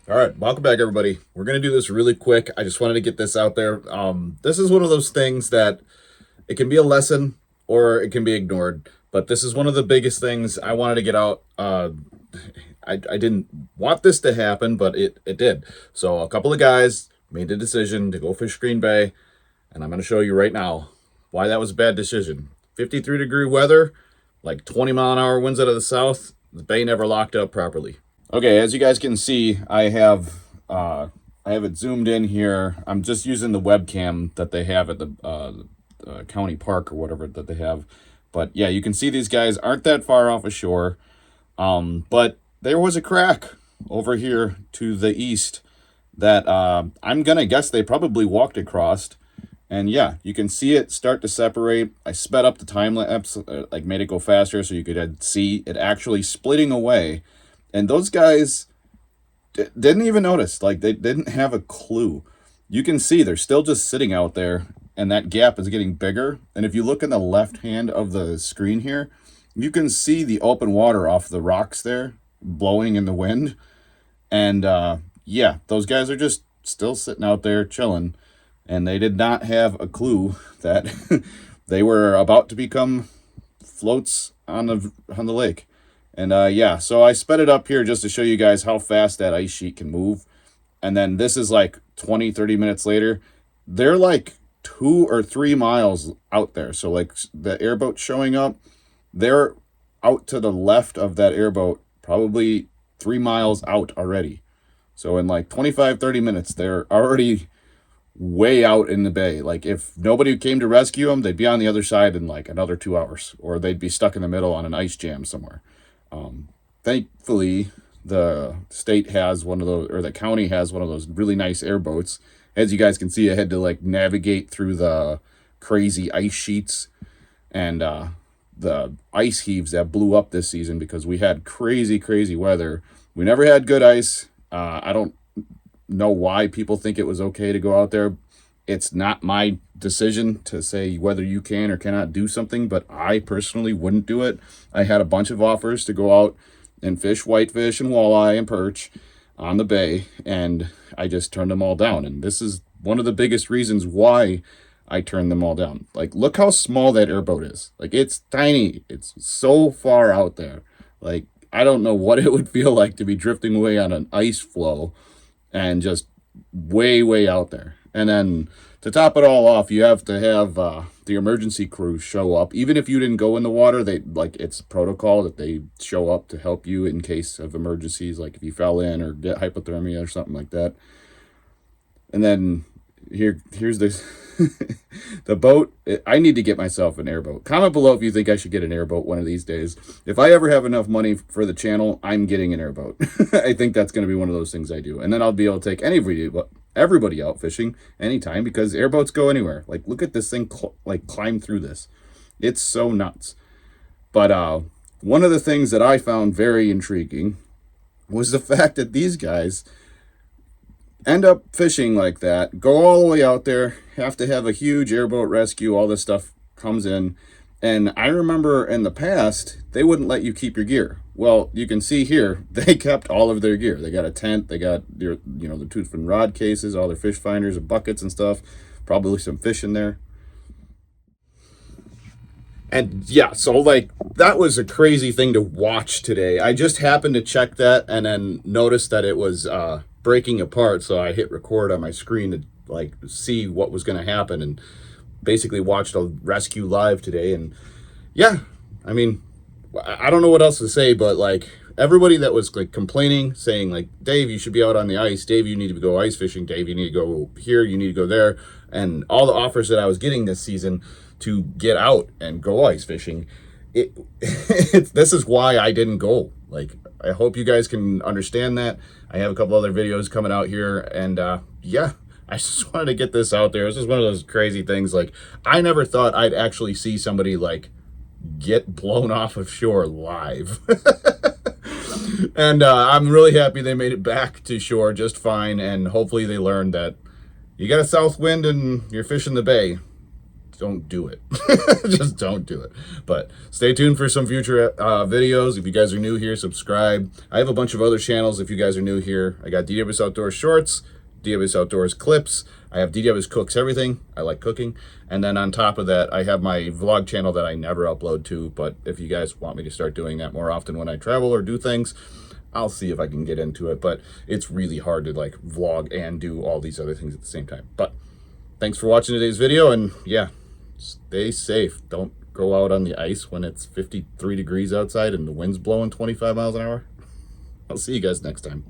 All right, welcome back, everybody. We're gonna do this really quick. I just wanted to get this out there. This is one of those things that it can be a lesson or it can be ignored. But this is one of the biggest things I wanted to get out. I didn't want this to happen, but it did. So a couple of guys made the decision to go fish Green Bay, and I'm gonna show you right now why that was a bad decision. 53-degree weather, like 20-mile-an-hour winds out of the south. The bay never locked up properly. Okay, as you guys can see, I have it zoomed in here. I'm just using the webcam that they have at the county park or whatever that they have. But yeah, you can see these guys aren't that far off ashore. But there was a crack over here to the east that I'm gonna guess they probably walked across. And yeah, you can see it start to separate. I sped up the time lapse, like made it go faster so you could see it actually splitting away. And those guys didn't even notice. Like, they didn't have a clue. You can see they're still just sitting out there, and that gap is getting bigger. And if you look in the left hand of the screen here, you can see the open water off the rocks there blowing in the wind. And yeah, those guys are just still sitting out there chilling. And they did not have a clue that they were about to become floats on the lake. And yeah, so I sped it up here just to show you guys how fast that ice sheet can move. And then this is like 20-30 minutes later. They're like 2 or 3 miles out there. So like the airboat showing up, they're out to the left of that airboat, probably 3 miles out already. So in like 25-30 minutes, they're already way out in the bay. Like, if nobody came to rescue them, they'd be on the other side in like another 2 hours, or they'd be stuck in the middle on an ice jam somewhere. Thankfully, the state has one of those, or the county has one of those really nice airboats. As you guys can see, I had to like navigate through the crazy ice sheets and the ice heaves that blew up this season because we had crazy weather. We never had good ice. I don't know why people think it was okay to go out there. It's not my decision to say whether you can or cannot do something, but I personally wouldn't do it. I had a bunch of offers to go out and fish whitefish and walleye and perch on the bay, and I just turned them all down. And this is one of the biggest reasons why I turned them all down. Like, look how small that airboat is. Like, it's tiny. It's so far out there. Like, I don't know what it would feel like to be drifting away on an ice floe and just way out there. And then to top it all off, you have to have the emergency crew show up. Even if you didn't go in the water, they like, it's protocol that they show up to help you in case of emergencies, like if you fell in or get hypothermia or something like that. And then here's this the boat. I need to get myself an airboat. Comment below if you think I should get an airboat one of these days. If I ever have enough money for the channel, I'm getting an airboat. I think that's going to be one of those things I do. And then I'll be able to take everybody out fishing anytime, because airboats go anywhere. Like, look at this thing climb through this. It's so nuts. But one of the things that I found very intriguing was the fact that these guys end up fishing like that, go all the way out there, have to have a huge airboat rescue, all this stuff comes in. And I remember in the past, they wouldn't let you keep your gear. Well, you can see here, they kept all of their gear. They got a tent, they got their, the tooth and rod cases, all their fish finders and buckets and stuff, probably some fish in there. And yeah, so like, that was a crazy thing to watch today. I just happened to check that and then noticed that it was breaking apart. So I hit record on my screen to like see what was going to happen, and basically watched a rescue live today. And yeah, I mean, I don't know what else to say, but like, everybody that was like complaining, saying like, Dave, you should be out on the ice. Dave, you need to go ice fishing. Dave, you need to go here. You need to go there. And all the offers that I was getting this season to get out and go ice fishing, this is why I didn't go. Like, I hope you guys can understand that. I have a couple other videos coming out here, and yeah, I just wanted to get this out there. This is one of those crazy things. Like, I never thought I'd actually see somebody like get blown off of shore live. And I'm really happy they made it back to shore just fine, and hopefully they learned that you got a south wind and you're fishing the bay, don't do it. Just don't do it. But stay tuned for some future videos. If you guys are new here, subscribe. I have a bunch of other channels if you guys are new here. I got DW's Outdoors Shorts, DW's Outdoors Clips. I have DW's Cooks Everything. I like cooking. And then on top of that, I have my vlog channel that I never upload to. But if you guys want me to start doing that more often when I travel or do things, I'll see if I can get into it. But it's really hard to like vlog and do all these other things at the same time. But thanks for watching today's video, and yeah, stay safe. Don't go out on the ice when it's 53 degrees outside and the wind's blowing 25 miles an hour. I'll see you guys next time.